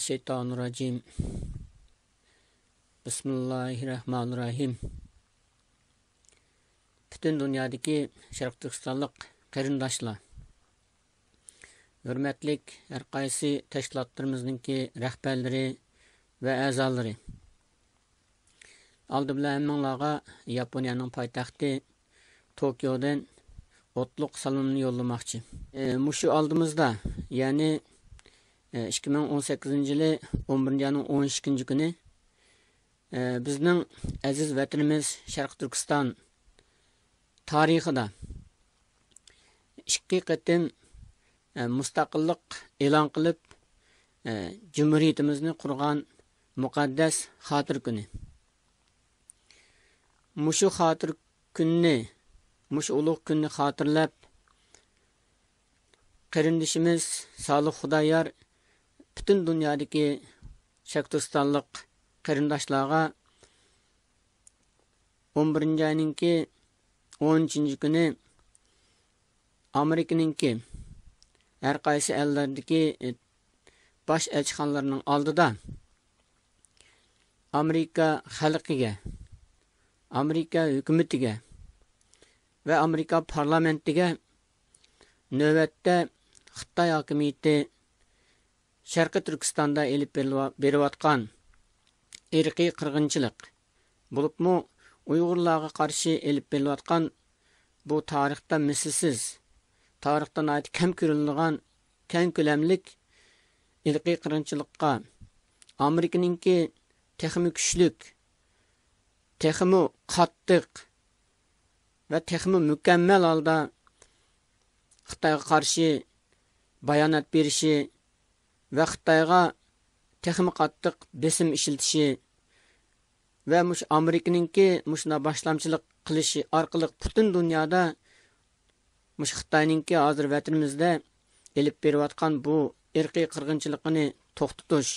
Mineşşeytanirracim. Bismillahirrahmanirrahim. Bütün dünyadaki Şərq Türkistanlıq qarindaşlar, hürmetlik her qaysı təşkilatlarımızdaki rəhbərləri və əzaları. Aldı bilan həmminlarga Yaponiyanın paytaxtı Tokyodan otluq salamını yollamakçı. Muşu aldığımızda, yani 2018 yılı 11 ayının 12 günü bizning aziz vatanimiz Şərq Türkistan tarixida ikki qatim mustaqillik e'lon qilib Cumhuriyetimizni qurgan muqaddas xotir kuni. Mushu xotir kunni, mushu ulug' kunni xotirlab qarindishimiz Salih Xudoyor bütün dünyadaki Şərq Türkistanlıq qarindaşlarga 11 ayınınki 13 günü Amerikanınki her qaysı ellerdeki baş elçixanalarının aldıda Amerika xalqiga, Amerika hükümetiga ve Amerika parlamentiga növbetde Xitoy hokimiyati Şərqi Türkistanda elib beriyotgan irqiy qirg'inchilik bo'libmi Uyg'urlarga qarshi elib beriyotgan bu tarixda mislsiz, tarixdan ait kam ko'rilgan keng ko'lamlik irqiy qirg'inchilikqa Amerikaningki texmi kuchlik, texmi qattiq ve texmi mükemmel holda Xitoyga qarshi bayonot berishi ve Xitoyga texmi qattiq besim ishiltishi ve Amerikaningki mushuna boshlamchilik qilishi orqali butun dunyoda Xitoyningki hozir vatanimizda elib berayotgan bu irqiy qirg'inchilikni to'xtatish,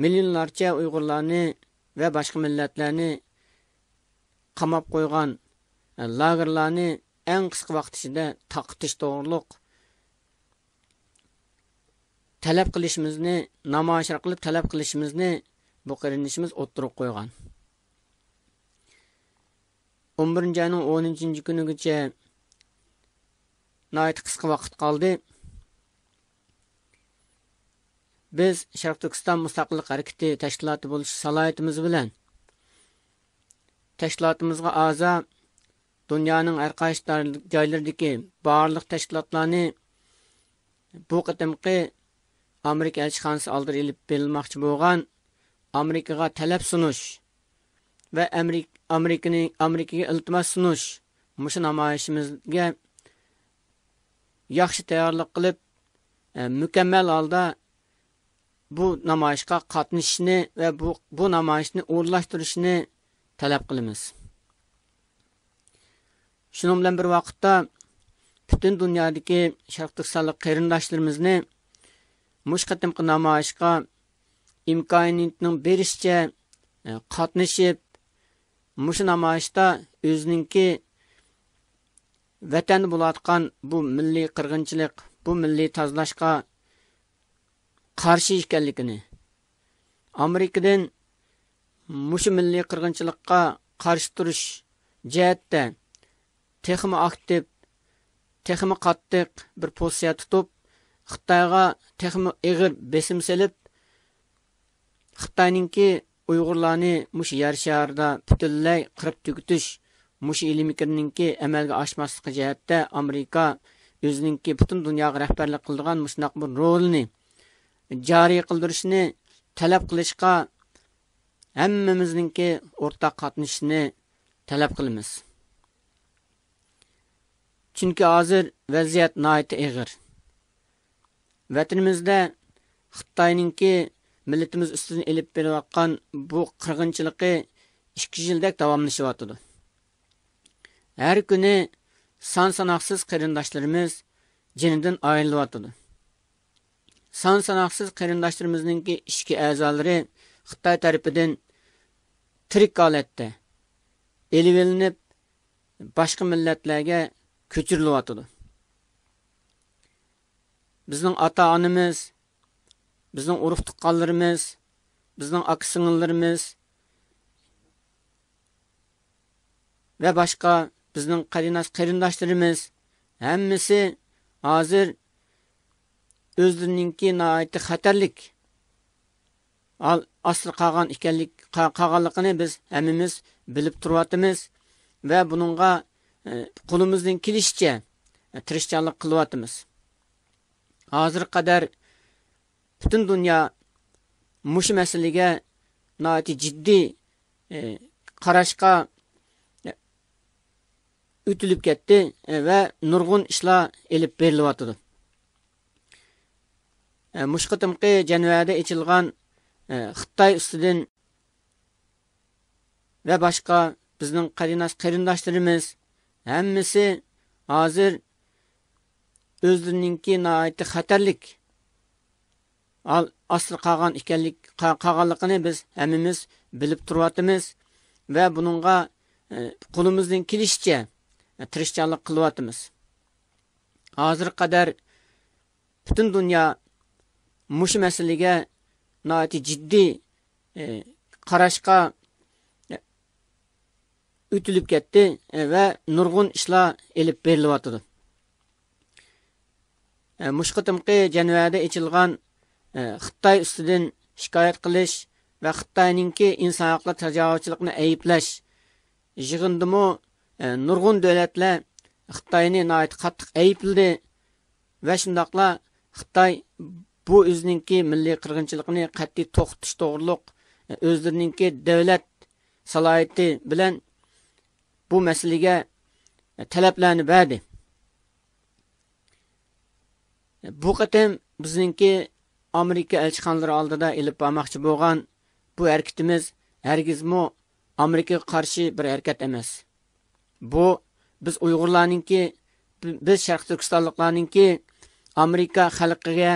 milyonlarcha Uyg'urlarni ve boshqa millatlarni qamab qo'ygan lagerlarni eng qisqa vaqt ichida taqitish to'g'riliq talab qilishimizni, namoyish qilib talab qilishimizni bu qarindishimiz o'ttirib qo'ygan. 11 ayning 10 kunigacha nəhayət qisqa vaqt qoldi. Biz Şərq Türkistan Mustaqillik Hareketi təşkilatı bo'lish salohiyatimiz bilan təşkilatımızga a'zo dunyoning har qaysi joylaridagi barliq tashkilotlarni bu qatimqi Amerika elchixonasi oldiga elib berilmoqchi bo'lgan Amerikaga talab sunish ve Amerikaga iltimos sunish mushu namoyishimizga yaxshi tayyorlik qilib mukammal holda bu namoyishga qatnashishni ve bu namoyishni o'rinlashtirishni talab qilamiz. Şunun bilan bir vaqtda bütün dünyadaki Şərq Türkistanlıq qarindaşlarımızı mush qatimqi namoyishga imkoniyatning berishicha qatnashib, mush namoyishda o'zininki vatan bo'layotgan bu milliy qirg'inchilik, bu milliy tozalashga qarshi ekanligini, Amerikadan mush milliy qirg'inchilikqa qarshi turish jihatda texmi aktiv, texmi qattiq bir pozitsiya tutib, Xitoyga texmi ig'ir besim selib, Xitoyningki Uyg'urlarni mush yer shaharida butunlay qirib tugutish, mush ilmikininki amalga oshmasligi jihatda Amerika o'zininki butun dunyoga rahbarlik qilgan mushnaq bir rolni joriy qildirishni talab qilishga hammamizninki o'rtaq qatnashishni talab qilamiz. Çünkü hozir vaziyat nihoyat ig'ir. Vatanimizda Xitoyningki millatimiz ustidan elib berayotgan bu qirg'inchiligi 2 yildak davomlashyapti. Her kuni son sanoqsiz qarindoshlarimiz jinidan ayrilyapti. Son sanoqsiz qarindoshlarimizninki ishki a'zolari Xitoy tarafidan tirik holatda elib olinib boshqa millatlarga ko'chirilyapti. Bizning ota-onamiz, bizning urug' tuqqanlarimiz, bizning aka-singillarimiz va boshqa bizning qarindoshlarimiz hammasi hozir o'zlarininki nihoyatda xatarlik asli qolganligini biz hammamiz bilib turyapmiz va buningga qo'limizdan kelishicha tirishchanlik qilyapmiz. Hozir qadar butun dunyo mush masalaga nihoyatda jiddiy qarashga o'tilib ketdi va nurg'un ishlar elib berilyapti. Mush qitimqi Janvada ochilgan Xitoy ustidan va boshqa bizning qarindoshlarimiz hammasi hozir o'zlarininki nihoyatda xatarlik asli qolganligini biz hammamiz bilib turyapmiz va buningga qo'limizdan kelishicha tirishchanlik qilyapmiz. Hozir qadar butun dunyo mush masalaga nihoyatda jiddiy qarashga o'tilib ketdi va nurg'un ishlar elib berilyapti. Mush qitimqi Janvada ochilgan Xitoy ustidan shikoyat qilish va Xitoyninki inson huquqlar tajovuzchiligini ayblash yig'indimi nurg'un davlatlar Xitoyni nihoyat qattiq aybladi va shundoqla Xitoy bu o'zininki milliy qirg'inchilikni qat'iy to'xtatish to'g'riliq o'zlarininki davlat salohiyati bilan bu masalaga talablarni berdi. Bu qatam bizningki Amerika elchixonalari oldida ilib bormoqchi bo'lgan bu harakatimiz hargizmi Amerikaga qarshi bir harakat emas. Bu biz Uyg'urlarningki, biz Sharq Turkistonliklarningki Amerika xalqiga,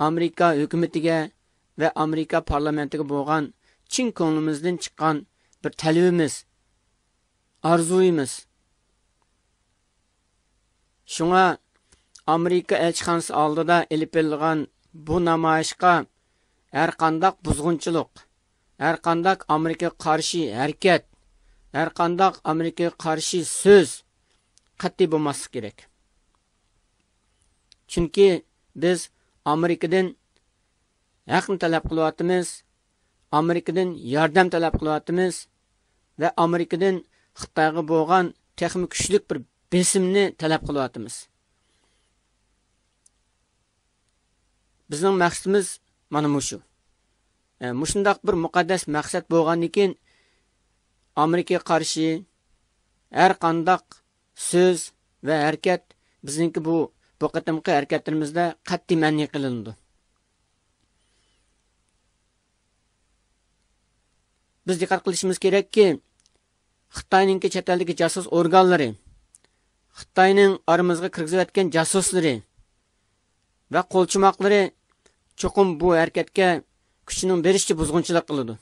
Amerika hukumatiga va Amerika parlamentiga bo'lgan chin ko'nglimizdan chiqqan bir talabimiz, arzuyimiz. Shunga Amerika elchixonasi oldida ilib berilgan bu namoyishga har qanday buzg'unchilik, har qanday Amerikaga qarshi harakat, har qanday Amerikaga qarshi so'z qat'iy bo'lmasligi kerak. Chunki biz Amerikadan haqni talab qilyapmiz, Amerikadan yordam talab qilyapmiz va Amerikadan Xitoyga bo'lgan texnik kuchlik bir besimni talab qilyapmiz. Bizning maqsadimiz mana shu. Mushundaq bir muqaddas maqsad bo'lgandan keyin Amerikaga qarshi har qanday so'z va harakat bizningki bu qatimqi harakatlarimizda qat'iy man'iy qilindi. Biz diqqat qilishimiz kerakki, Xitoyningki chet eldagi jasus organlari, Xitoyning aramizga kirgizayotgan jasuslari va qo'lchimoqlari cho'qim bu harakatga kuchining berishicha buzg'unchilik qiladi.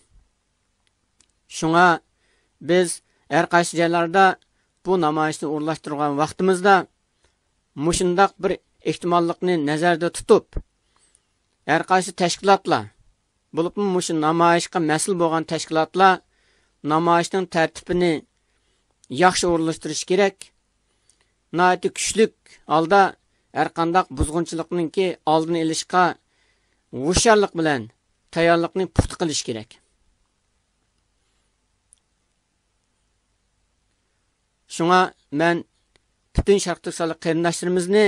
Shunga biz har qaysi joylarda bu namoyishni o'rlashtirgan vaqtimizda mushundaq bir ehtimollikni nazarda tutib, har qaysi tashkilotlar, bo'libmi mushu namoyishga mas'ul bo'lgan tashkilotlar namoyishning tartibini yaxshi o'rlashtirish kerak. Nihoyatda kuchlik holda har qanday buzg'unchilikningki oldini olishga hushyorlik bilan tayyorlikni puxta qilish kerak. Shunga men butun Sharq Turkistonlik qarindoshlarimizni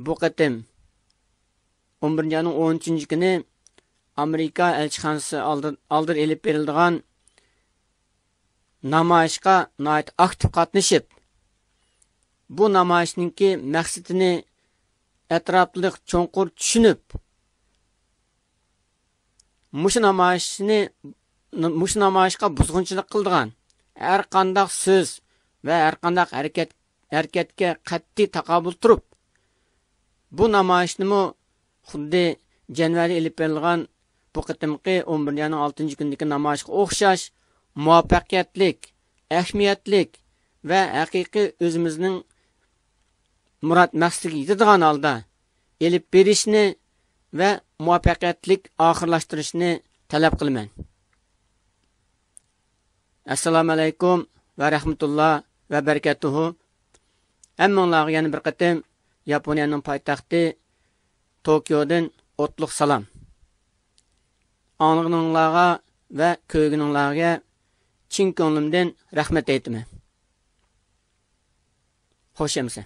bu qatim 11-yanın 13-cü kuni Amerika elchixonasi oldir elib berildigan namoyishga nihoyat aktiv qatnashib, bu namoyishninki maqsadini atrofliq cho'nqur tushunib, mushu namoyishga buzg'unchilik qildigan har qanday so'z va har qanday harakatga qat'iy taqobil turib, bu namoyishnimi xuddi Janvada elib berilgan bu qitimqi 11-yanın 6-cı kundagi namoyishga o'xshash muvaffaqiyatlik, ahamiyatlik va haqiqiy o'zimizning murod maqsadiga yetadigan holda elib berishni va muvaffaqiyatlik oxirlashtirishni talab qilaman. Assalomu alaykum va rahmatulloh va barakatuhu. Hammanglarga yana bir qatim Yaponiyaning poytaxti Tokiodan o'tliq salom. Anlıqlarga va ko'rguninglarga chin ko'nglimdan rahmat aytaman. Xo'sh yamsan.